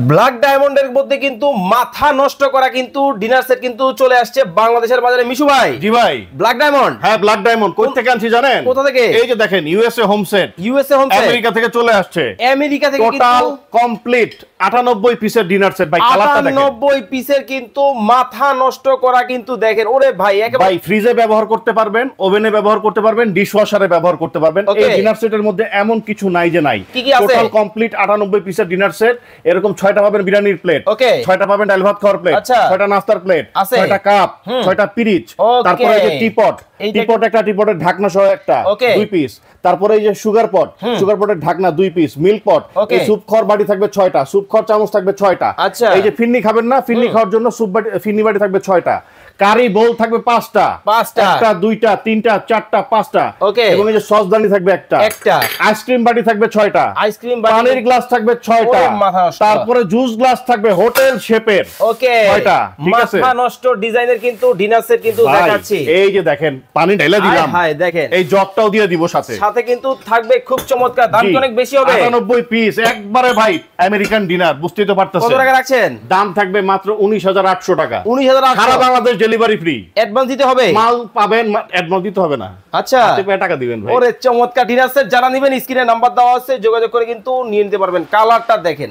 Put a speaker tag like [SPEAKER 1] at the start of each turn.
[SPEAKER 1] Black ডায়মন্ডের মধ্যে কিন্তু মাথা নষ্ট করা কিন্তু ডিনার সেট কিন্তু চলে আসছে বাংলাদেশের বাজারে। মিশু ভাই,
[SPEAKER 2] জি ভাই,
[SPEAKER 1] ব্ল্যাক ডায়মন্ড।
[SPEAKER 2] হ্যাঁ ব্ল্যাক ডায়মন্ড কই থেকে আনছি জানেন?
[SPEAKER 1] কোথা থেকে?
[SPEAKER 2] এই যে দেখেন USA home set,
[SPEAKER 1] USA home set
[SPEAKER 2] America থেকে চলে আসছে।
[SPEAKER 1] আমেরিকা থেকে
[SPEAKER 2] টোটাল কমপ্লিট 98 পিসের ডিনার সেট ভাই। কালারটা দেখেন,
[SPEAKER 1] 98 পিসের কিন্তু মাথা নষ্ট করা কিন্তু দেখেন। ওরে ভাই একেবারে
[SPEAKER 2] ভাই ফ্রিজে ব্যবহার করতে পারবেন, ওভেনে ব্যবহার করতে পারবেন, ডিশওয়াশারে ব্যবহার করতে পারবেন। এই ডিনার সেটের মধ্যে এমন কিছু নাই যে নাই। টোটাল কমপ্লিট 98 পিসের ডিনার সেট। এরকম 6টা পাবেন বিরিয়ানির প্লেট, 6টা পাবেন ডাল ভাত খাওয়ার প্লেট, 6টা নাস্তার প্লেট, 6টা কাপ, 6টা পিরিচ, তারপরে এই যে টিপট, টিপট একটা, টিপটের ঢাকনা সহ একটা 2 পিস, তারপরে এই যে সুগার পট, সুগার পটের ঢাকনা 2 পিস, মিল্ক পট, এই স্যুপ খাওয়ার বাটি থাকবে 6টা, স্যুপ খাওয়ার চামচ থাকবে 6টা। এই যে ফিন্নি খাবেন না, ফিন্নি খাওয়ার জন্য স্যুপ বাটি, ফিন্নি বাটি থাকবে 6টা। কারি বোল থাকবে 5টা, একটা, দুইটা, তিনটা, চারটা, 5টা। এবং এই যে সসদানি থাকবে একটা। আইসক্রিম বাটি থাকবে 6টা, আইসক্রিম বাটি, পানির গ্লাস থাকবে 6টা, তারপরে জুস গ্লাস থাকবে হোটেল শেপের 6টা। ঠিক আছে,
[SPEAKER 1] মাথা নষ্ট ডিজাইনের কিন্তু ডিনার সেট কিন্তু দেখাচ্ছি।
[SPEAKER 2] এই যে দেখেন পানি ঢেলে দিলাম,
[SPEAKER 1] হাই দেখেন,
[SPEAKER 2] এই জগটাও দিয়ে দিব সাথে,
[SPEAKER 1] সাথে কিন্তু থাকবে খুব চমৎকার। দাম অনেক বেশি হবে,
[SPEAKER 2] 98 পিস একবারে ভাই আমেরিকান ডিনার, বুঝতেই তো পারতেছেন।
[SPEAKER 1] কত টাকা রাখছেন?
[SPEAKER 2] দাম থাকবে মাত্র 19800 টাকা।
[SPEAKER 1] 19800,
[SPEAKER 2] সারা বাংলাদেশ ডেলিভারি ফ্রি।
[SPEAKER 1] অ্যাডভান্স দিতে হবে?
[SPEAKER 2] মাল পাবেন, অ্যাডভান্স দিতে হবে না।
[SPEAKER 1] আচ্ছা,
[SPEAKER 2] টাকা দিবেন ভাই।
[SPEAKER 1] ওরে চমৎকার ডিনার সেট। যারা নেবেন স্ক্রিনে নাম্বার দেওয়া আছে, যোগাযোগ করে কিন্তু নিয়ে নিতে পারবেন। কালারটা দেখেন।